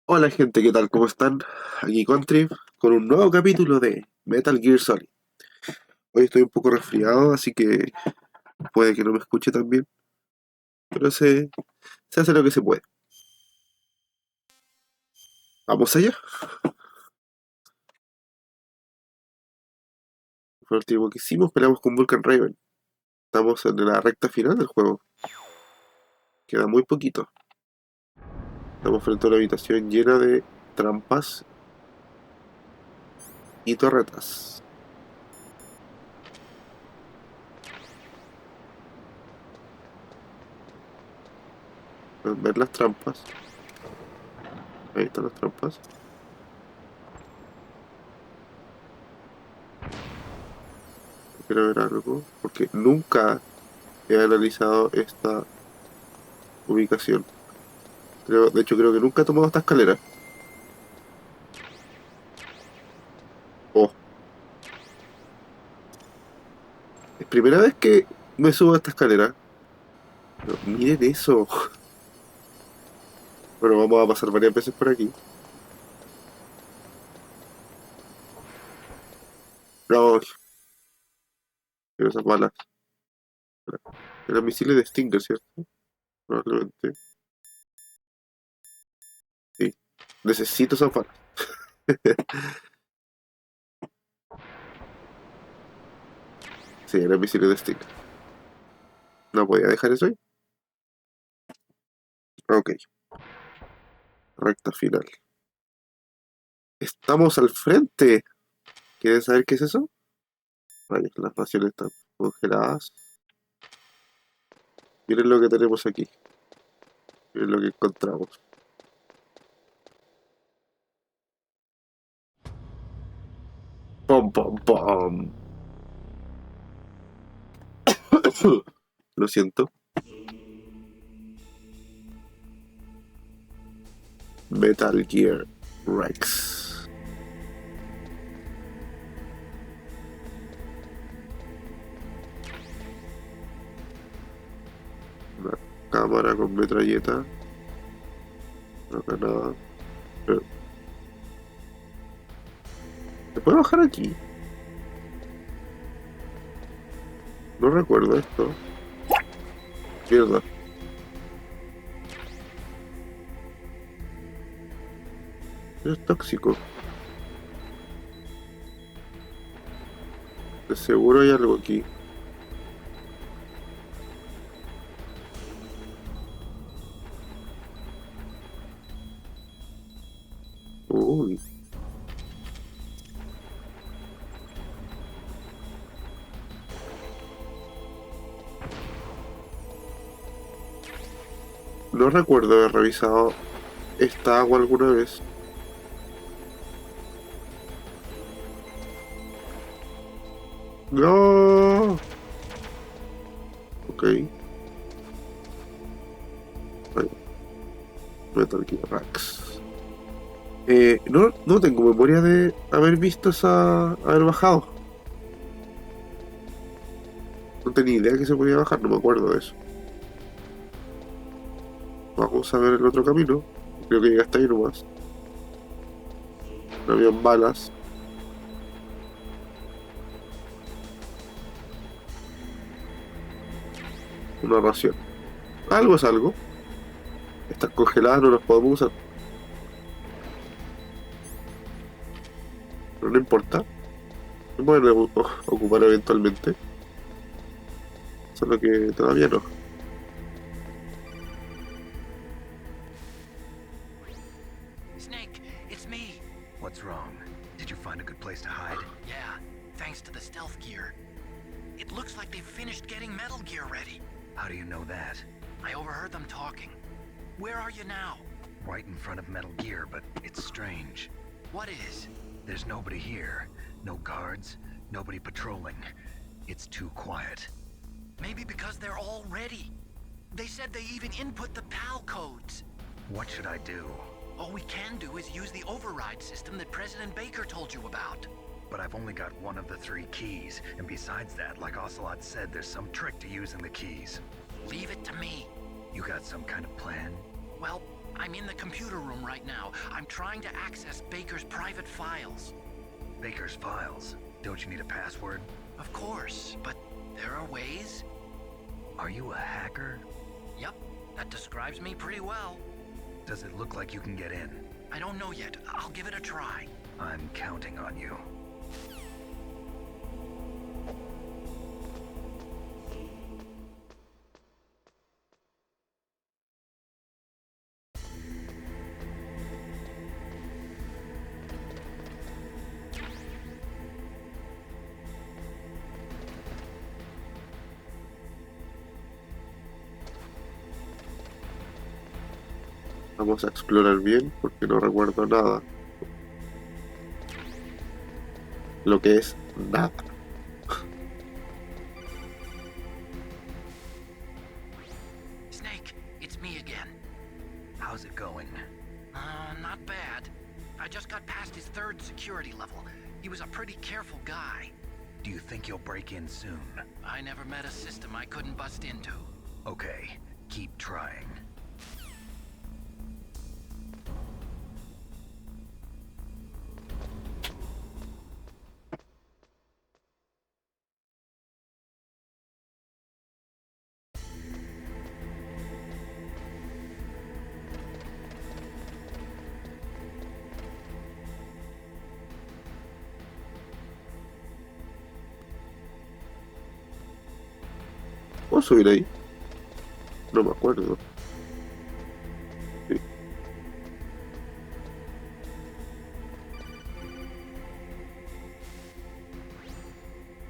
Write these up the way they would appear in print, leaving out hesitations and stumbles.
Hola gente, ¿qué tal? ¿Cómo están? Aquí Country con un nuevo capítulo de Metal Gear Solid. Hoy estoy un poco resfriado, así que puede que no me escuche tan bien, pero se hace lo que se puede. Vamos allá. Fue el último que hicimos, peleamos con Vulcan Raven. Estamos en la recta final del juego. Queda muy poquito. Estamos frente a una habitación llena de trampas y torretas. Pueden ver las trampas. Ahí están las trampas. Quiero ver algo, porque nunca he analizado esta ubicación. De hecho, creo que nunca he tomado esta escalera. Oh, es primera vez que me subo a esta escalera. Pero miren eso. Bueno, vamos a pasar varias veces por aquí. No, quiero esas balas. Eran misiles de Stinger, ¿cierto? Probablemente. Sí. Necesito esas balas. Sí, eran misiles de Stinger. No podía dejar eso ahí. Ok, recta final. Estamos al frente. ¿Quieren saber qué es eso? Vale, las naciones están congeladas. Miren lo que tenemos aquí. Miren lo que encontramos. ¡Pom, pom, pom! Lo siento. Metal Gear Rex. Una cámara con metralleta. No acá nada. Pero, ¿se puede bajar aquí? No recuerdo esto. Mierda. Es tóxico. De seguro hay algo aquí. Uy. No recuerdo haber revisado esta agua alguna vez. No. Ok. Ahí, Metal Gear Rex. No tengo memoria de haber visto haber bajado. No tenía idea que se podía bajar, no me acuerdo de eso. Vamos a ver el otro camino. Creo que llega hasta ahí nomás. No habían balas. Una ración. Algo es algo. Estas congeladas no las podemos usar. Pero no importa. Se pueden ocupar eventualmente. Solo que todavía no. Snake, it's me. What's wrong? Did you find a good place to hide? Yeah, thanks to the stealth gear. It looks like they've finished getting Metal Gear ready. How do you know that? I overheard them talking. Where are you now? Right in front of Metal Gear, but it's strange. What is? There's nobody here. No guards, nobody patrolling. It's too quiet. Maybe because they're all ready. They said they even input the PAL codes. What should I do? All we can do is use the override system that President Baker told you about. But I've only got one of the 3 keys, and besides that, like Ocelot said, there's some trick to using the keys. Leave it to me. You got some kind of plan? Well, I'm in the computer room right now. I'm trying to access Baker's private files. Baker's files? Don't you need a password? Of course, but there are ways. Are you a hacker? Yep, that describes me pretty well. Does it look like you can get in? I don't know yet. I'll give it a try. I'm counting on you. Vamos a explorar bien porque no recuerdo nada. Lo que es nada. Snake, it's me again. How's it going? Not bad. I just got past his 3rd security level. He was a pretty careful guy. Do you think you'll break in soon? I never met a system I couldn't bust into. Okay, keep trying. ¿Puedo subir ahí? No me acuerdo. Sí.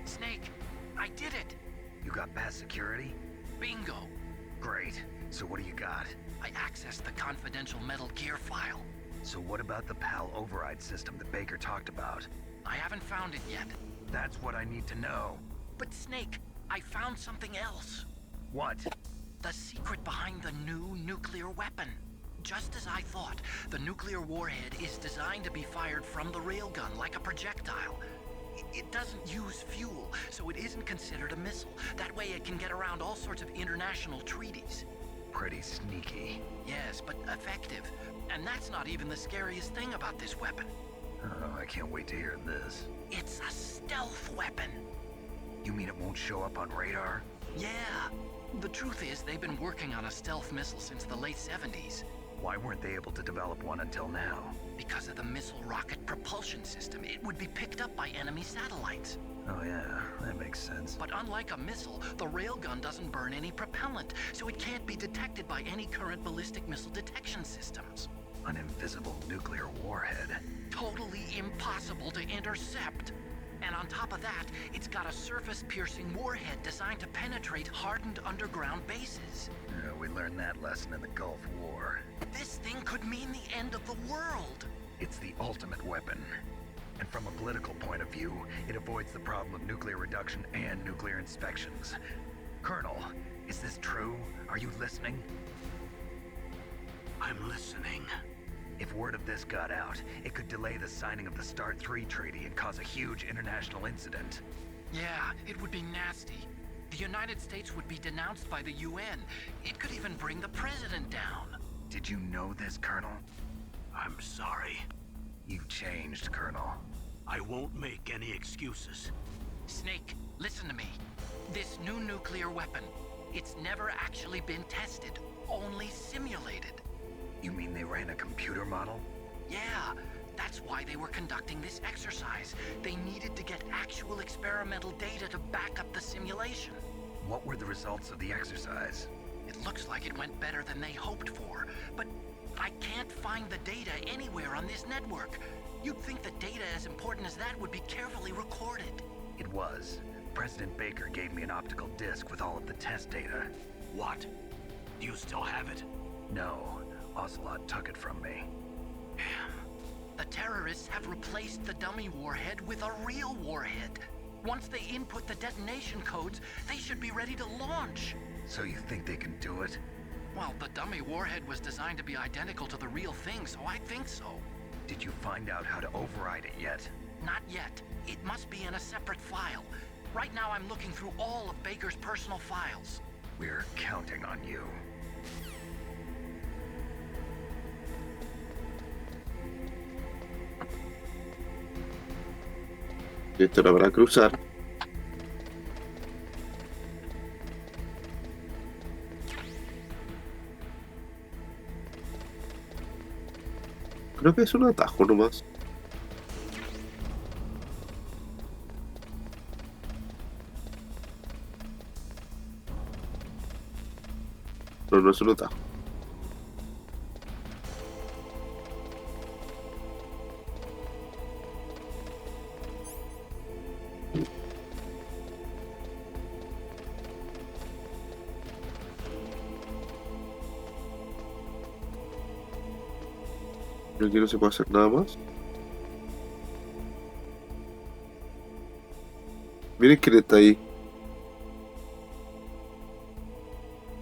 Snake, I did it! You got past security? Bingo! Great. So what do you got? I accessed the confidential Metal Gear file. So what about the PAL override system that Baker talked about? I haven't found it yet. That's what I need to know. But Snake, I found something else. What? The secret behind the new nuclear weapon. Just as I thought, the nuclear warhead is designed to be fired from the railgun like a projectile. It doesn't use fuel, so it isn't considered a missile. That way it can get around all sorts of international treaties. Pretty sneaky. Yes, but effective. And that's not even the scariest thing about this weapon. Oh, I can't wait to hear this. It's a stealth weapon. You mean it won't show up on radar? Yeah. The truth is, they've been working on a stealth missile since the late 70s. Why weren't they able to develop one until now? Because of the missile rocket propulsion system, it would be picked up by enemy satellites. Oh yeah, that makes sense. But unlike a missile, the railgun doesn't burn any propellant, so it can't be detected by any current ballistic missile detection systems. An invisible nuclear warhead. Totally impossible to intercept. And on top of that, it's got a surface-piercing warhead designed to penetrate hardened underground bases. Yeah, we learned that lesson in the Gulf War. This thing could mean the end of the world. It's the ultimate weapon. And from a political point of view, it avoids the problem of nuclear reduction and nuclear inspections. Colonel, is this true? Are you listening? I'm listening. If word of this got out, it could delay the signing of the START 3 treaty and cause a huge international incident. Yeah, it would be nasty. The United States would be denounced by the UN. It could even bring the president down. Did you know this, Colonel? I'm sorry. You've changed, Colonel. I won't make any excuses. Snake, listen to me. This new nuclear weapon, it's never actually been tested, only simulated. You mean they ran a computer model? Yeah, that's why they were conducting this exercise. They needed to get actual experimental data to back up the simulation. What were the results of the exercise? It looks like it went better than they hoped for, but I can't find the data anywhere on this network. You'd think that data as important as that would be carefully recorded. It was. President Baker gave me an optical disc with all of the test data. What? Do you still have it? No, Ocelot took it from me. The terrorists have replaced the dummy warhead with a real warhead. Once they input the detonation codes, they should be ready to launch. So you think they can do it? Well, the dummy warhead was designed to be identical to the real thing, so I think so. Did you find out how to override it yet? Not yet. It must be in a separate file. Right now I'm looking through all of Baker's personal files. We're counting on you. Esto era para cruzar. Creo que es un atajo nomás. No, no es un atajo. Aquí no se puede hacer nada más. Miren quién está ahí.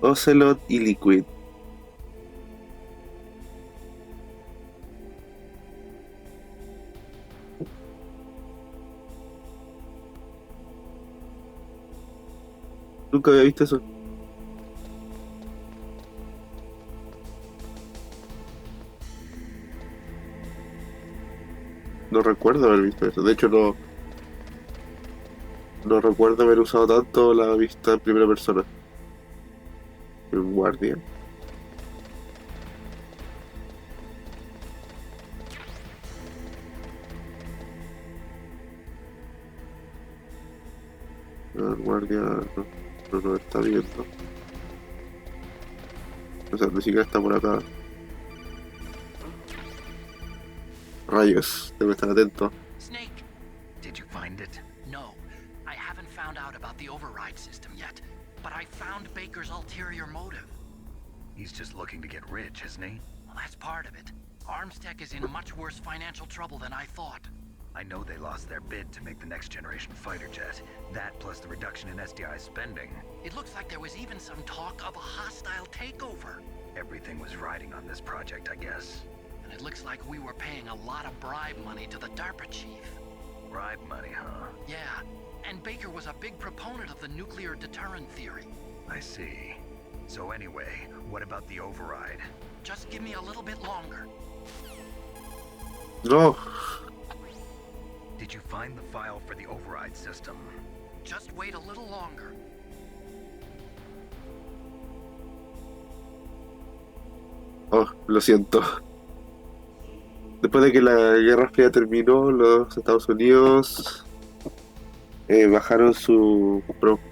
Ocelot y Liquid. Nunca había visto eso. No recuerdo haber visto eso. De hecho, no recuerdo haber usado tanto la vista en primera persona. Un guardia. El guardia no nos está viendo. O sea, ni siquiera está por acá. Rayos, debe estar atento. Snake! Did you find it? No, I haven't found out about the override system yet, but I found Baker's ulterior motive. He's just looking to get rich, isn't he? Well, that's part of it. Armstech is in much worse financial trouble than I thought. I know they lost their bid to make the next generation fighter jet. That plus the reduction in SDI spending. It looks like there was even some talk of a hostile takeover. Everything was riding on this project, I guess. And it looks like we were paying a lot of bribe money to the DARPA chief. Bribe money, huh? Yeah, and Baker was a big proponent of the nuclear deterrent theory. I see. So anyway, what about the override? Just give me a little bit longer. No. Did you find the file for the override system? Just wait a little longer. Oh, lo siento. Después de que la Guerra Fría terminó, los Estados Unidos bajaron su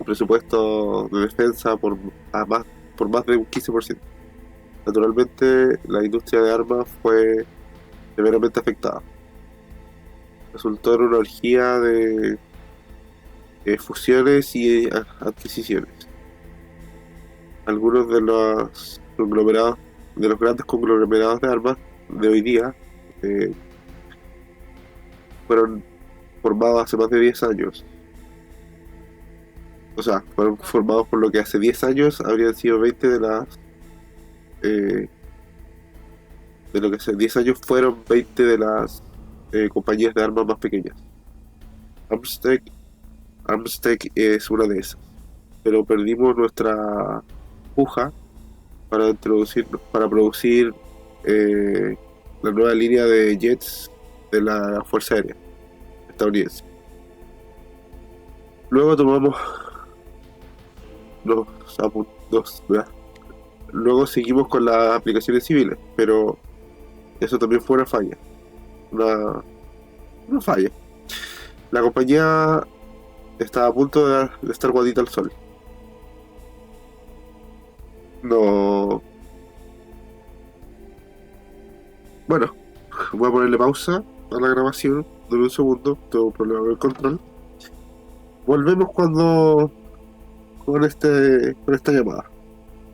presupuesto de defensa por más de un 15%. Naturalmente, la industria de armas fue severamente afectada. Resultó en una orgía de fusiones y adquisiciones. Algunos de los grandes conglomerados de armas de hoy día fueron formados hace más de 10 años. O sea, fueron formados por lo que hace 10 años habrían sido 20 de las... de lo que hace 10 años fueron 20 de las compañías de armas más pequeñas. Armstech es una de esas. Pero perdimos nuestra puja para producir la nueva línea de jets de la Fuerza Aérea estadounidense. Luego luego seguimos con las aplicaciones civiles, pero eso también fue una falla. Una falla. La compañía estaba a punto de estar guatita al sol. No. Bueno, voy a ponerle pausa a la grabación. Dame un segundo, tengo un problema con el control. Volvemos con esta llamada.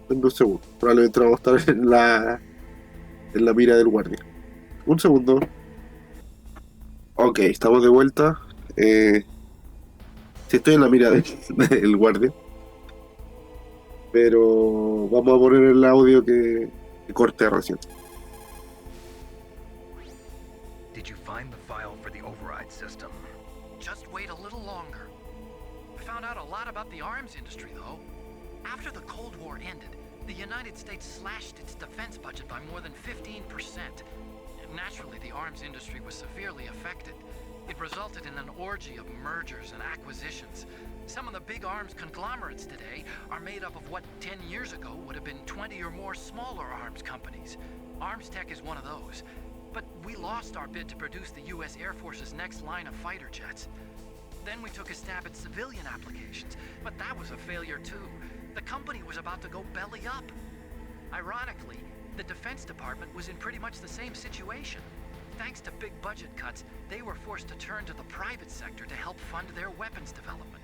En un segundo. Probablemente vamos a estar en la mira del guardia. Un segundo. Ok, estamos de vuelta. Sí, estoy en la mira del guardia. Pero vamos a poner el audio que corté recién. Did you find the file for the override system? Just wait a little longer. I found out a lot about the arms industry, though. After the Cold War ended, the United States slashed its defense budget by more than 15%. Naturally, the arms industry was severely affected. It resulted in an orgy of mergers and acquisitions. Some of the big arms conglomerates today are made up of what 10 years ago would have been 20 or more smaller arms companies. Armstech is one of those. But we lost our bid to produce the U.S. Air Force's next line of fighter jets. Then we took a stab at civilian applications, but that was a failure too. The company was about to go belly up. Ironically, the Defense Department was in pretty much the same situation. Thanks to big budget cuts, they were forced to turn to the private sector to help fund their weapons development.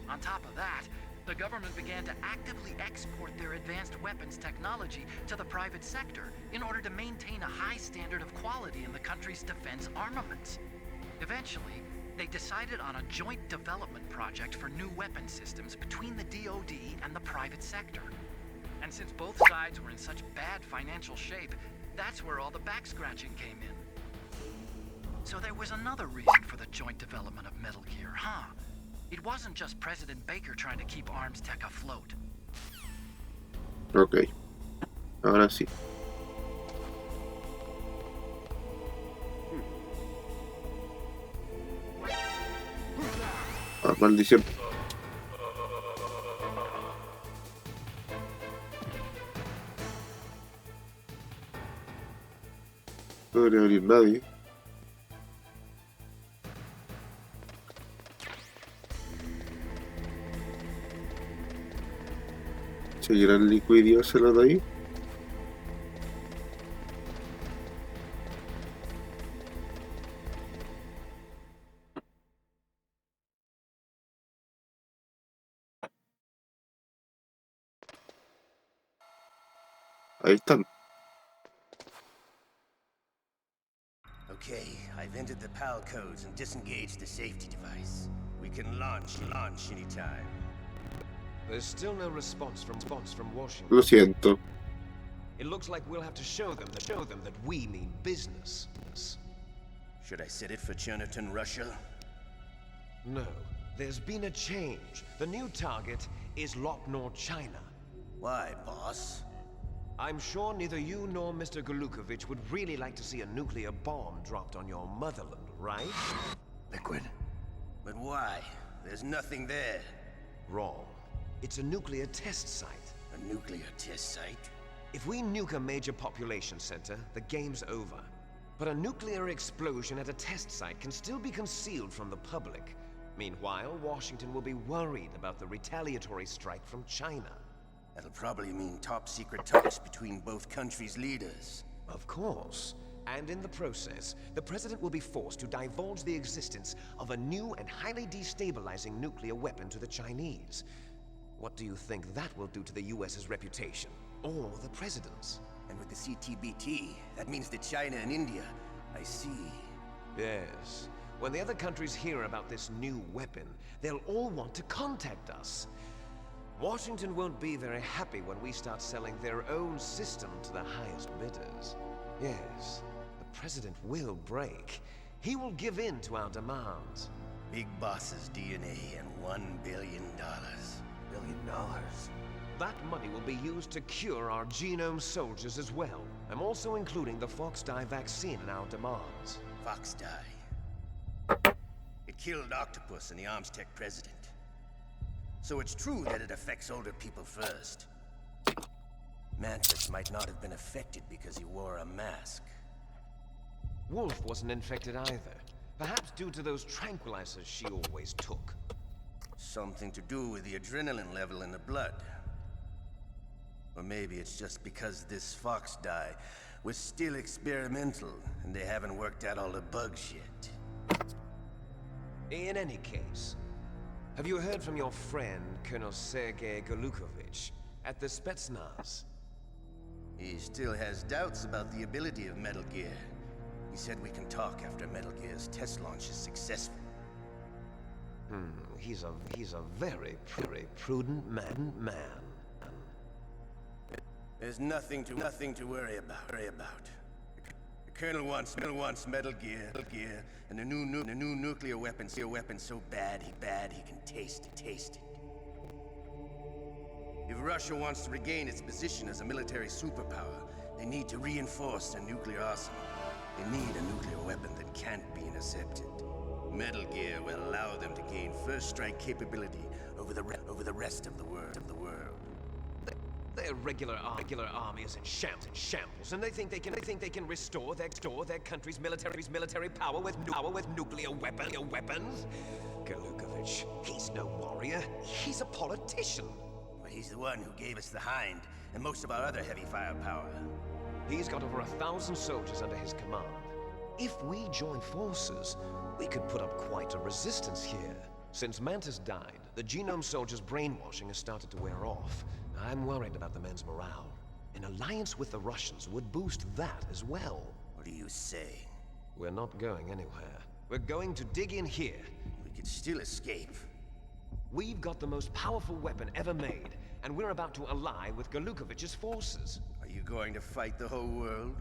On top of that, the government began to actively export their advanced weapons technology to the private sector in order to maintain a high standard of quality in the country's defense armaments. Eventually, they decided on a joint development project for new weapon systems between the DoD and the private sector. And since both sides were in such bad financial shape, that's where all the back-scratching came in. So there was another reason for the joint development of Metal Gear, huh? It wasn't just President Baker trying to keep Armstech afloat. Ok, ahora sí. Ah, maldición. No debería venir nadie. ¿Seguirá el liquidiárselo de ahí? Ahí están. Okay, I've entered the PAL codes and disengaged the safety device. We can launch anytime. There's still no response from Washington. Lo siento. It looks like we'll have to show them that we mean business. Should I set it for Cherniton, Russia? No, there's been a change. The new target is Lopnor, China. Why, boss? I'm sure neither you nor Mr. Golukovich would really like to see a nuclear bomb dropped on your motherland, right? Liquid. But why? There's nothing there. Wrong. It's a nuclear test site. A nuclear test site? If we nuke a major population center, the game's over. But a nuclear explosion at a test site can still be concealed from the public. Meanwhile, Washington will be worried about the retaliatory strike from China. That'll probably mean top-secret talks between both countries' leaders. Of course. And in the process, the president will be forced to divulge the existence of a new and highly destabilizing nuclear weapon to the Chinese. What do you think that will do to the US's reputation? Or the president's? And with the CTBT, that means that China and India. I see. Yes. When the other countries hear about this new weapon, they'll all want to contact us. Washington won't be very happy when we start selling their own system to the highest bidders. Yes, the president will break. He will give in to our demands. Big boss's DNA and $1 billion. $1 billion? That money will be used to cure our genome soldiers as well. I'm also including the Fox-Die vaccine in our demands. Fox-Die. It killed Octopus and the Armstech president. So it's true that it affects older people first. Mantis might not have been affected because he wore a mask. Wolf wasn't infected either. Perhaps due to those tranquilizers she always took. Something to do with the adrenaline level in the blood. Or maybe it's just because this Fox-Die was still experimental and they haven't worked out all the bugs yet. In any case, have you heard from your friend, Colonel Sergei Golukovich, at the Spetsnaz? He still has doubts about the ability of Metal Gear. He said we can talk after Metal Gear's test launch is successful. He's a very prudent man. There's nothing to worry about. The Colonel wants Metal Gear, and a new nuclear weapon so bad he can taste it. If Russia wants to regain its position as a military superpower, they need to reinforce their nuclear arsenal. They need a nuclear weapon that can't be intercepted. Metal Gear will allow them to gain first strike capability over the rest of the world. They're regular armies in shambles, and they think they can restore their country's military power with nuclear weapons. Galukovich, he's no warrior. He's a politician. But he's the one who gave us the Hind and most of our other heavy firepower. He's got over 1,000 soldiers under his command. If we join forces, we could put up quite a resistance here. Since Mantis died, the Genome Soldiers' brainwashing has started to wear off. I'm worried about the men's morale. An alliance with the Russians would boost that as well. What are you saying? We're not going anywhere. We're going to dig in here. We could still escape. We've got the most powerful weapon ever made, and we're about to ally with Galukovich's forces. Are you going to fight the whole world?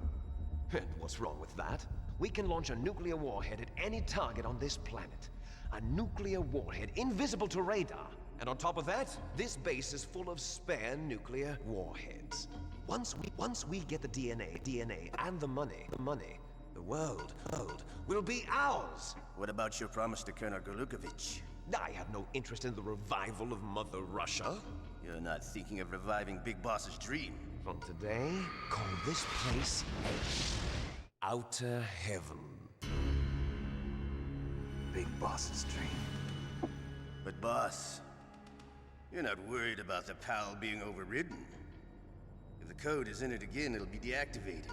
And what's wrong with that? We can launch a nuclear warhead at any target on this planet. A nuclear warhead invisible to radar. And on top of that, this base is full of spare nuclear warheads. Once we get the DNA and the money, the world will be ours. What about your promise to Colonel Galukovich? I have no interest in the revival of Mother Russia. You're not thinking of reviving Big Boss's dream. From today, call this place Outer Heaven. Big Boss's dream. But boss, you're not worried about the PAL being overridden. If the code is in it again, it'll be deactivated.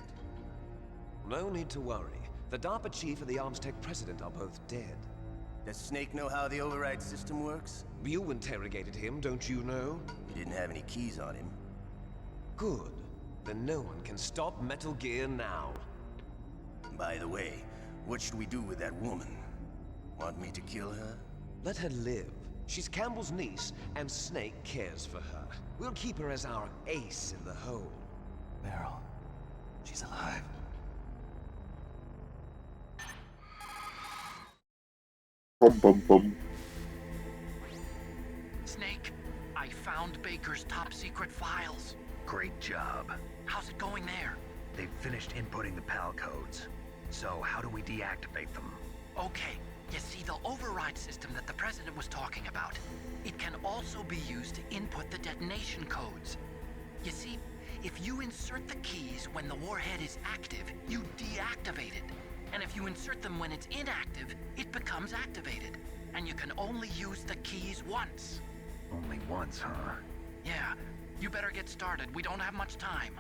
No need to worry. The DARPA chief and the Armstech president are both dead. Does Snake know how the override system works? You interrogated him, don't you know? He didn't have any keys on him. Good. Then no one can stop Metal Gear now. By the way, what should we do with that woman? Want me to kill her? Let her live. She's Campbell's niece, and Snake cares for her. We'll keep her as our ace in the hole. Meryl, she's alive. Bum bum bum. Snake, I found Baker's top secret files. Great job. How's it going there? They've finished inputting the PAL codes. So how do we deactivate them? Okay, you see the override system that the president was talking about. It can also be used to input the detonation codes. You see, if you insert the keys when the warhead is active, you deactivate it. And if you insert them when it's inactive, it becomes activated. And you can only use the keys once. Only once, huh? Yeah, you better get started. We don't have much time.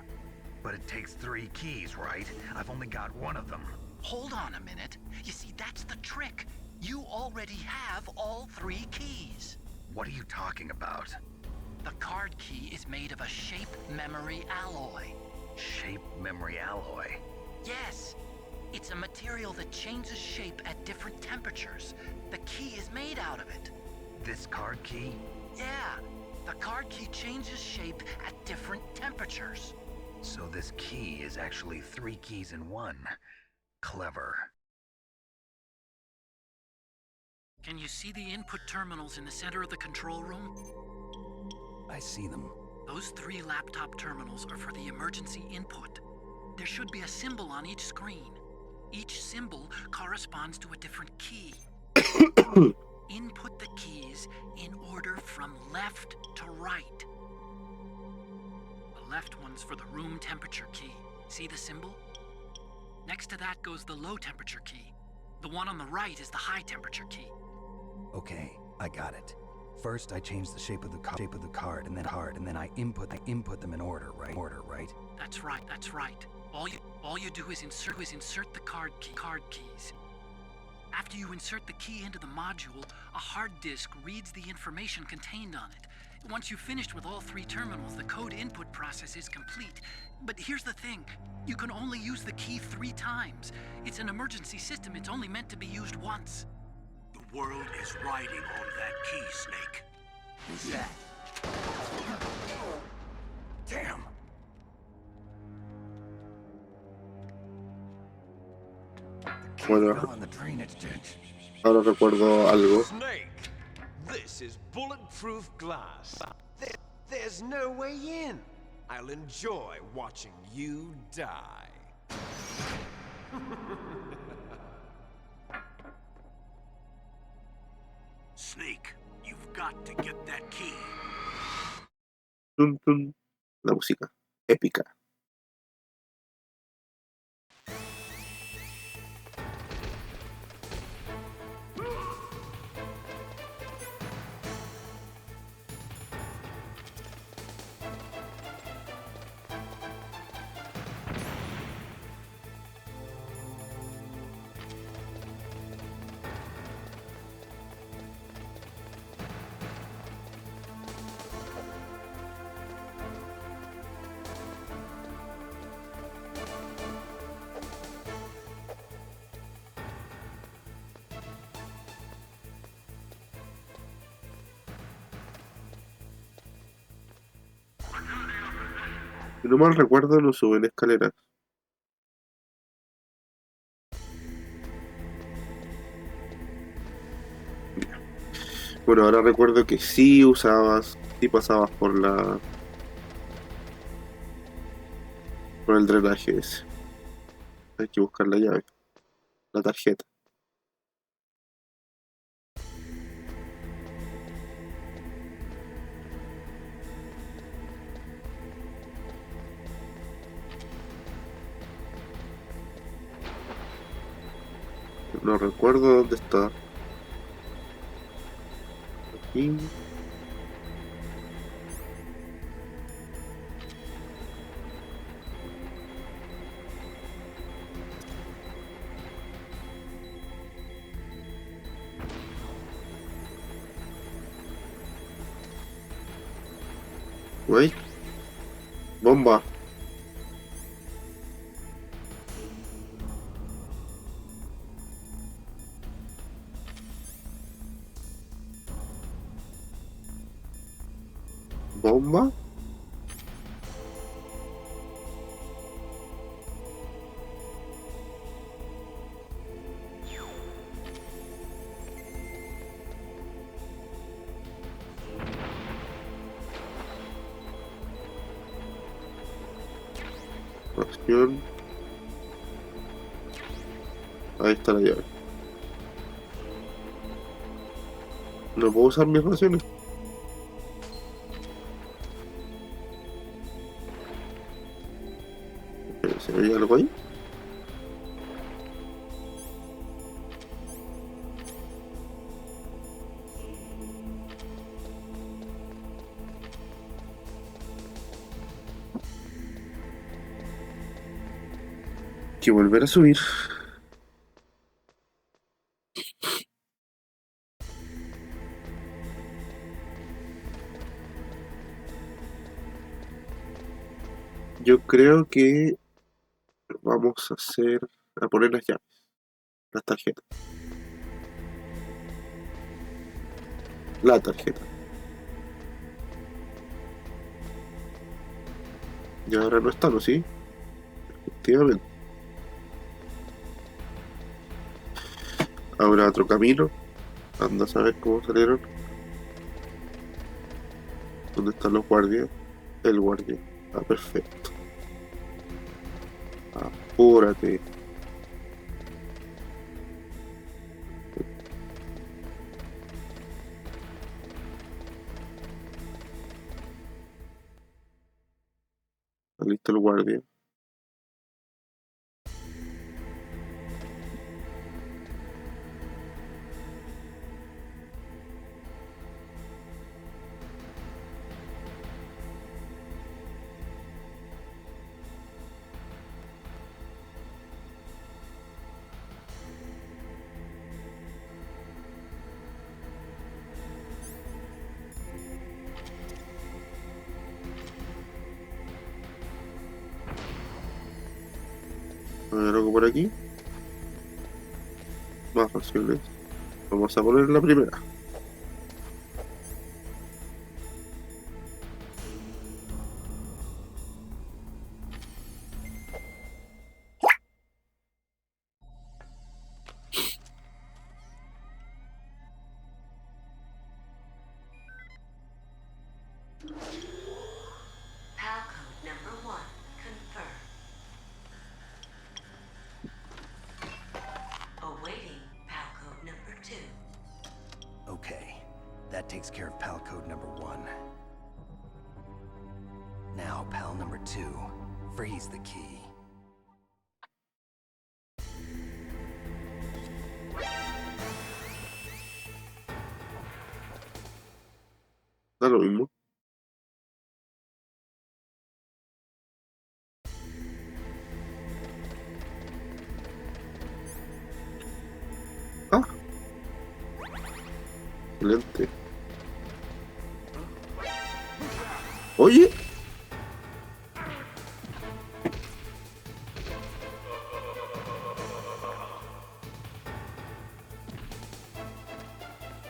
But it takes 3 keys, right? I've only got 1 of them. Hold on a minute. You see, that's the trick. You already have all 3 keys. What are you talking about? The card key is made of a shape memory alloy. Shape memory alloy? Yes. It's a material that changes shape at different temperatures. The key is made out of it. This card key? Yeah. The card key changes shape at different temperatures. So this key is actually 3 keys in 1. Clever. Can you see the input terminals in the center of the control room? I see them. Those 3 laptop terminals are for the emergency input. There should be a symbol on each screen. Each symbol corresponds to a different key. Input the keys in order from left to right. The left one's for the room temperature key. See the symbol? Next to that goes the low temperature key. The one on the right is the high temperature key. Okay, I got it. First, I change the shape of the card, and then I input them in order, right? That's right. All you do is insert the card keys. After you insert the key into the module, a hard disk reads the information contained on it. Once you've finished with all 3 terminals, the code input process is complete. But here's the thing. You can only use the key 3 times. It's an emergency system. It's only meant to be used once. The world is riding on that key, Snake. Who's that? Damn! Bueno, Fell in the drainage ditch. ahora recuerdo algo. Snake, this is bulletproof glass. There's no way in. I'll enjoy watching you die. got to get that key. Tun, tun. La música épica. Si no mal recuerdo, no suben escaleras. Bueno, ahora recuerdo que sí pasabas por el drenaje ese. Hay que buscar la llave, la tarjeta. No recuerdo dónde está. Aquí. Wait. Bomba. Bomba. Acción. Ahí está la llave. No puedo usar mis raciones. ¿Se ve algo ahí? Hay que volver a subir. Yo creo que vamos a poner las llaves, las tarjetas. La tarjeta. Y ahora no está, ¿no? Sí, efectivamente. Habrá otro camino. Anda a saber cómo salieron. ¿Dónde están los guardias? El guardia. Ah, perfecto. Apúrate. Está listo el guardia. A ver algo por aquí. Más raciones. Vamos a poner la primera. PAL code number 1 confirmed. Awaiting PAL code number 2. That takes care of pal code number 1. Now, pal number 2. Freeze the key. Da lo mismo. Ah. Excelente. Oye.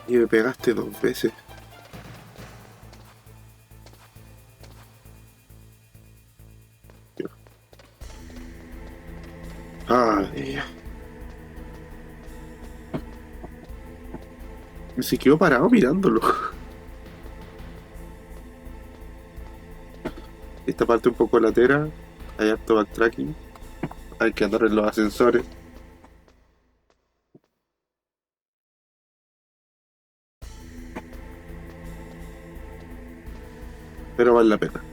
Y me pegaste 2 veces. Ay. Y se quedó parado mirándolo. Esta parte un poco latera. Hay harto backtracking. Hay que andar en los ascensores. Pero vale la pena.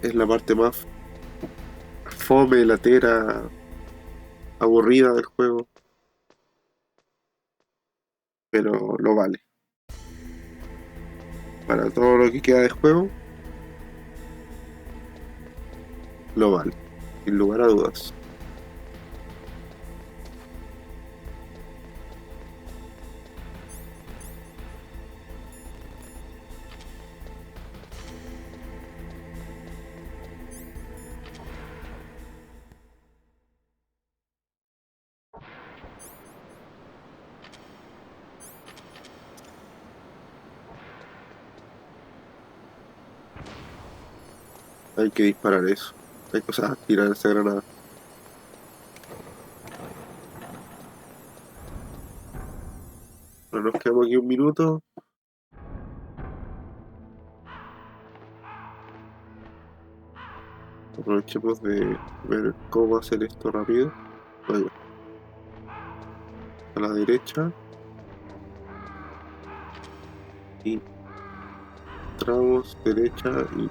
Es la parte más fome, latera, aburrida del juego. Pero lo vale. Para todo lo que queda de juego, lo vale. Sin lugar a dudas. Hay que disparar eso. Hay cosas, tirar esa granada. Bueno, nos quedamos aquí un minuto. Aprovechemos de ver cómo hacer esto rápido. Vaya. A la derecha. Y entramos derecha y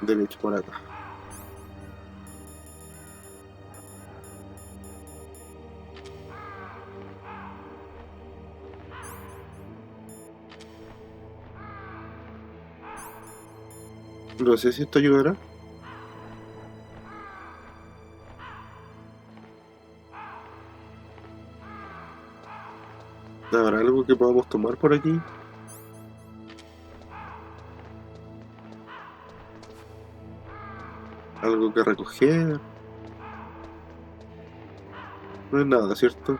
derecha por acá. No sé si esto ayudará. ¿Habrá algo que podamos tomar por aquí? ¿Algo que recoger? No es nada, ¿cierto?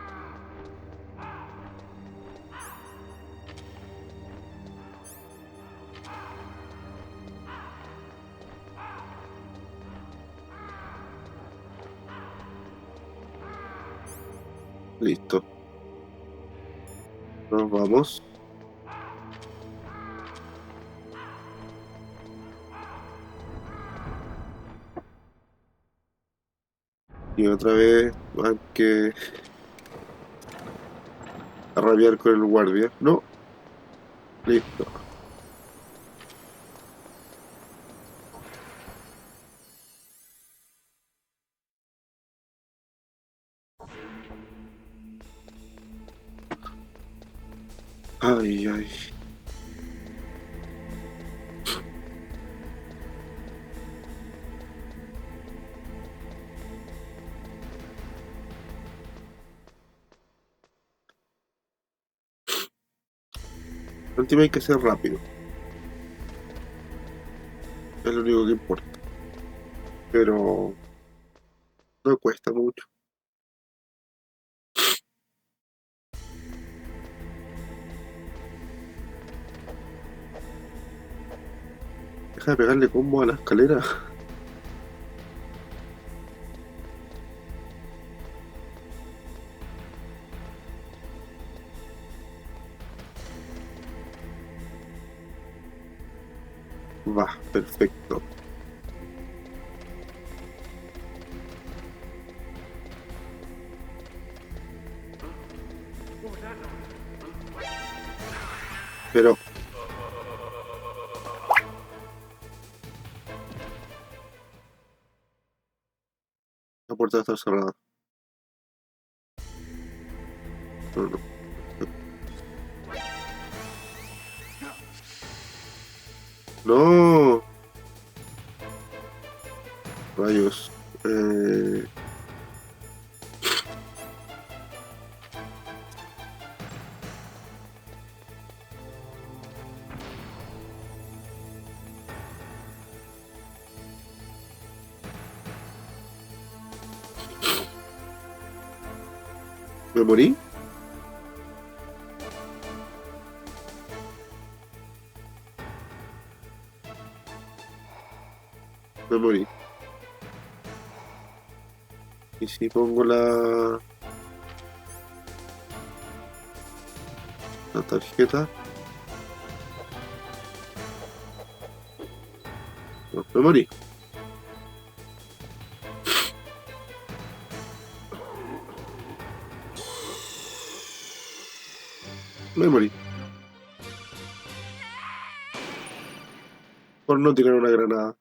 Listo. Nos vamos. Y otra vez hay que arrabiar con el guardia. No. Listo. Ay, ay. La última hay que ser rápido. Es lo único que importa. Pero no cuesta mucho. Deja de pegarle combo a la escalera. Va, perfecto. Pero... la puerta está cerrada. No, no. No. Rayos. ¿Me morí? Me morí. Y si pongo la tarjeta. No, me morí. Me morí. Por no tirar una granada.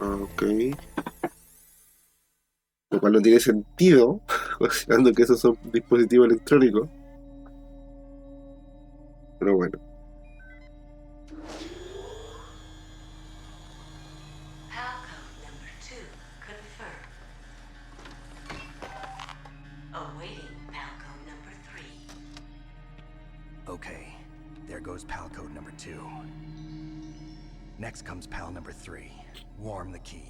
Ah, ok. Lo cual no tiene sentido, considerando que esos son dispositivos electrónicos. Pero bueno. Palcode number 2 confirmed. Awaiting palcode number 3. Okay, there goes pal code number 2. Next comes pal number 3. Warm the key.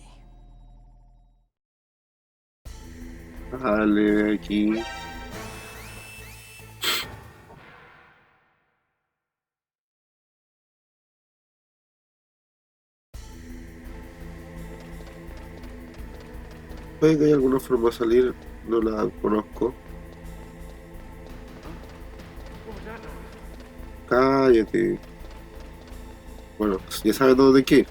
Dale aquí. Puede que haya alguna forma de salir, no la conozco. Cállate. Bueno, ya sabes dónde qué.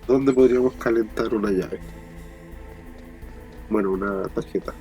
¿Dónde podríamos calentar una llave? Bueno, una tarjeta.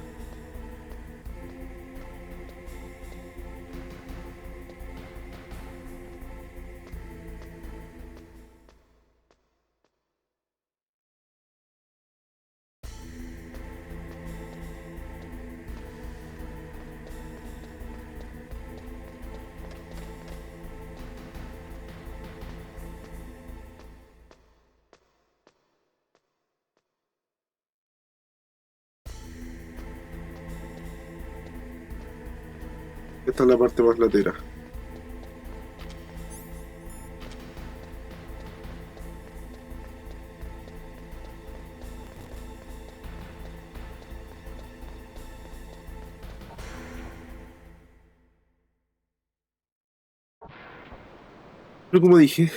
Esta es la parte más latera. Pero como dije,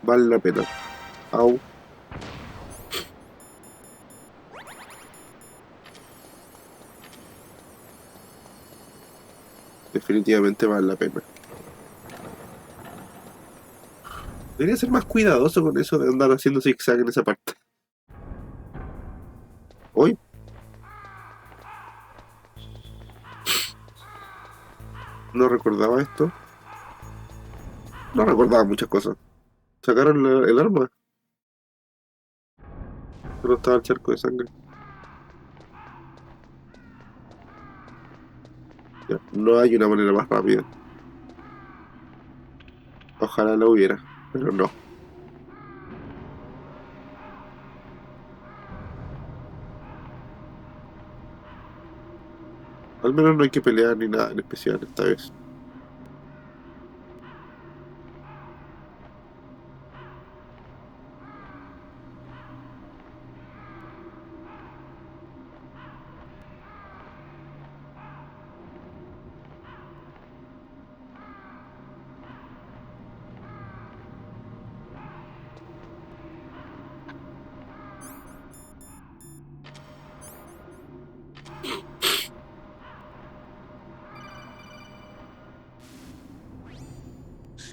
vale la pena. Au. Definitivamente vale la pena. Debería ser más cuidadoso con eso de andar haciendo zigzag en esa parte. Hoy no recordaba esto. No recordaba muchas cosas. Sacaron el arma. Pero estaba el charco de sangre. Ya, no hay una manera más rápida. Ojalá la hubiera, pero no. Al menos no hay que pelear ni nada en especial esta vez.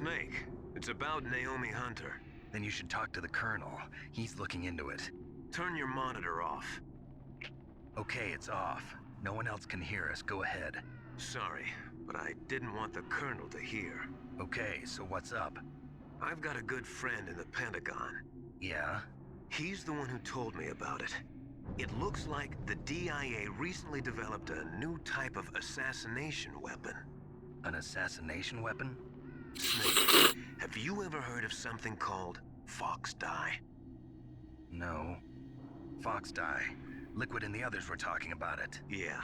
Snake, it's about Naomi Hunter. Then you should talk to the Colonel. He's looking into it. Turn your monitor off. Okay, it's off. No one else can hear us. Go ahead. Sorry, but I didn't want the Colonel to hear. Okay, so what's up? I've got a good friend in the Pentagon. Yeah? He's the one who told me about it. It looks like the DIA recently developed a new type of assassination weapon. An assassination weapon? Snake, have you ever heard of something called Fox Dye? No. Fox dye. Liquid and the others were talking about it. Yeah.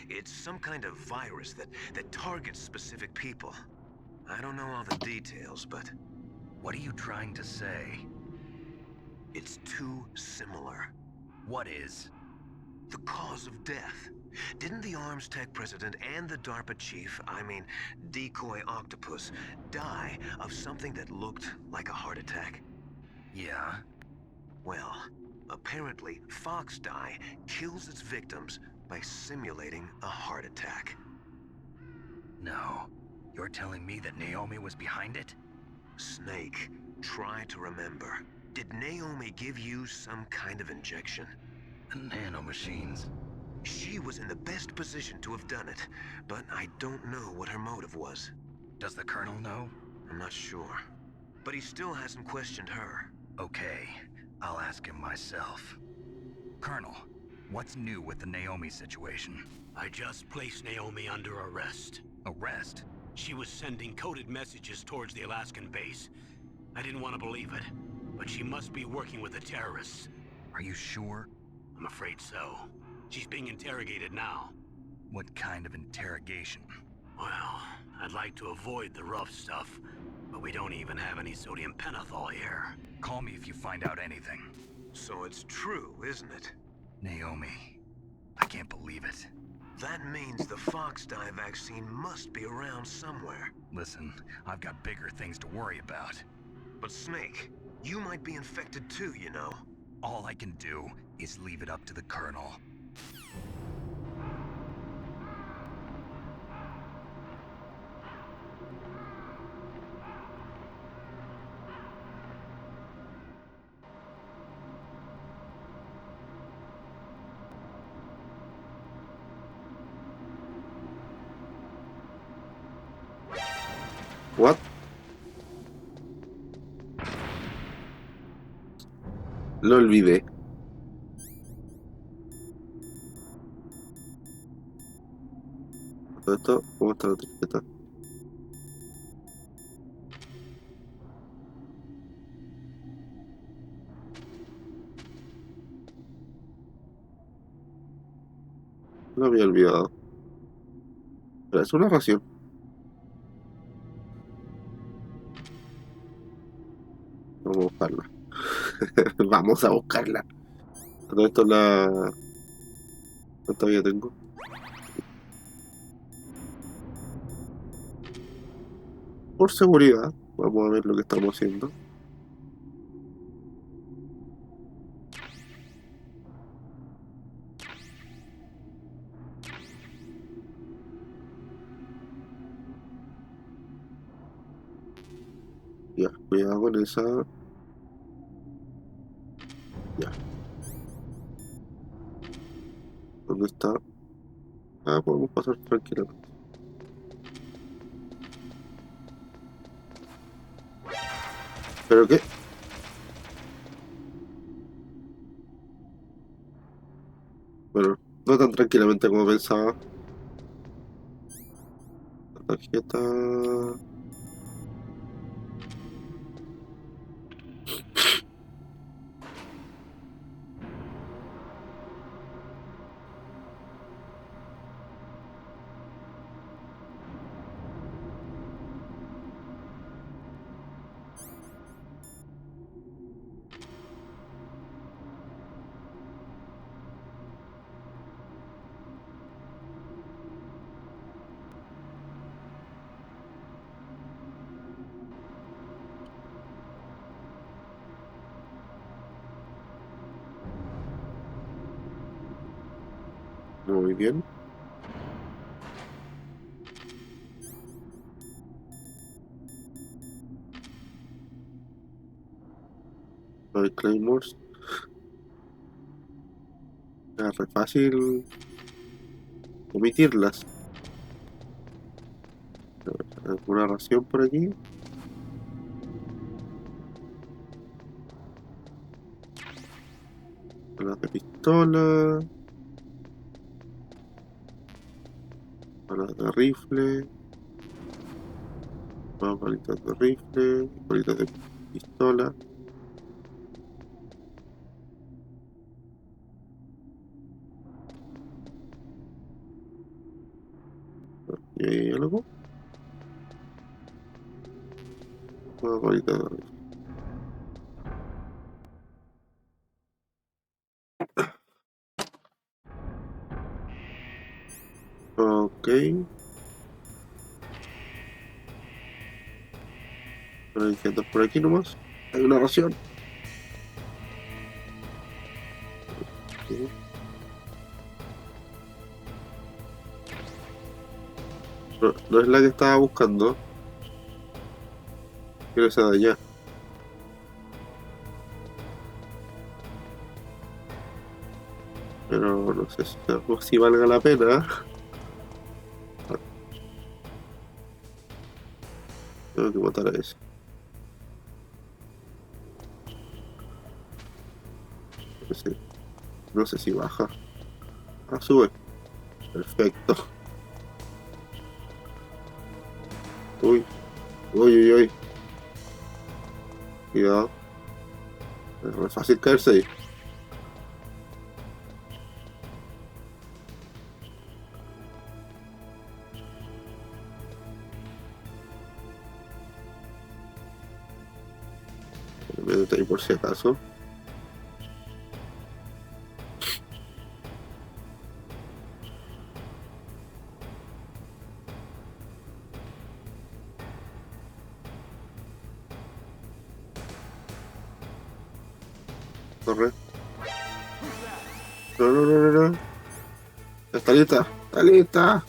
It's some kind of virus that targets specific people. I don't know all the details, but... What are you trying to say? It's too similar. What is? The cause of death. Didn't the Arms Tech president and the DARPA chief, I mean, Decoy Octopus, die of something that looked like a heart attack? Yeah? Well, apparently Fox Dye kills its victims by simulating a heart attack. No. You're telling me that Naomi was behind it? Snake, try to remember. Did Naomi give you some kind of injection? The nanomachines. She was in the best position to have done it, but I don't know what her motive was. Does the Colonel know? I'm not sure. But he still hasn't questioned her. Okay, I'll ask him myself. Colonel, what's new with the Naomi situation? I just placed Naomi under arrest. Arrest? She was sending coded messages towards the Alaskan base. I didn't want to believe it, but she must be working with the terrorists. Are you sure? I'm afraid so. She's being interrogated now. What kind of interrogation? Well, I'd like to avoid the rough stuff, but we don't even have any sodium pentothal here. Call me if you find out anything. So it's true, isn't it? Naomi. I can't believe it. That means the Fox Dye vaccine must be around somewhere. Listen, I've got bigger things to worry about. But Snake, you might be infected too, you know. All I can do is leave it up to the Colonel. What? Lo olvidé. Todo esto, ¿cómo está la tarjeta? Lo había olvidado. Pero es una ración. Vamos a buscarla. Vamos a buscarla. Todo esto la... ¿Cuánta vida tengo? Por seguridad, vamos a ver lo que estamos haciendo. Ya, cuidado con esa. Ya. ¿Dónde está? Ah, podemos pasar tranquilamente. ¿Pero qué? Bueno, no tan tranquilamente como pensaba. La tarjeta... Muy bien. No hay claymores. Es re fácil omitirlas. ¿Alguna ración por aquí? Balas de pistola. Balas de rifle. Más balitas de rifle. Balitas de pistola. ¿Y hay algo? Más balitas de rifle. Ok. Pero hay que andar por aquí nomás. Hay una ración. No, no es la que estaba buscando. Quiero esa de allá. Pero no sé si valga la pena. Tengo que matar a ese. No sé si baja. Ah, sube. Perfecto. Uy, uy, uy, uy. Cuidado. Es re fácil caerse ahí. Métete ahí por si acaso. Corre. No, no, no, no, no. Está lista. Está lista.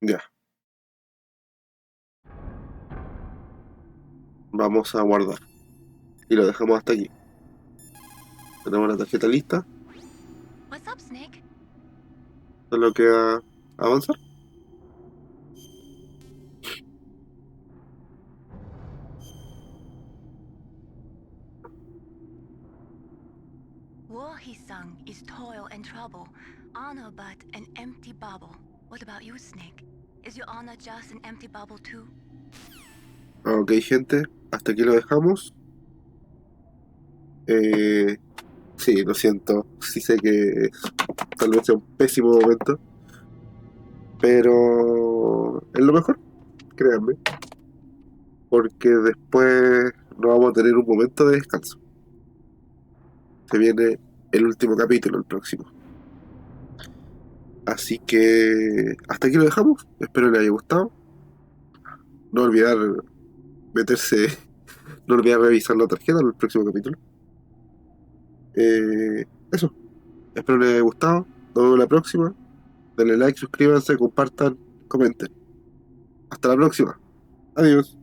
Ya. Vamos a guardar. Y lo dejamos hasta aquí. Tenemos la tarjeta lista. What's up, Snake? Solo queda avanzar. War, he sung, is toil and trouble. Honor but an empty bubble. What about you, Snake? Is your honor just an empty bubble too? Ok, gente. Hasta aquí lo dejamos. Sí, lo siento. Sí sé que tal vez sea un pésimo momento. Pero es lo mejor, créanme. Porque después no vamos a tener un momento de descanso. Se viene el último capítulo, el próximo. Así que hasta aquí lo dejamos. Espero les haya gustado. No olvidar meterse, no olvidar revisar la tarjeta en el próximo capítulo. Eso. Espero les haya gustado. Nos vemos la próxima. Denle like, suscríbanse, compartan, comenten. Hasta la próxima. Adiós.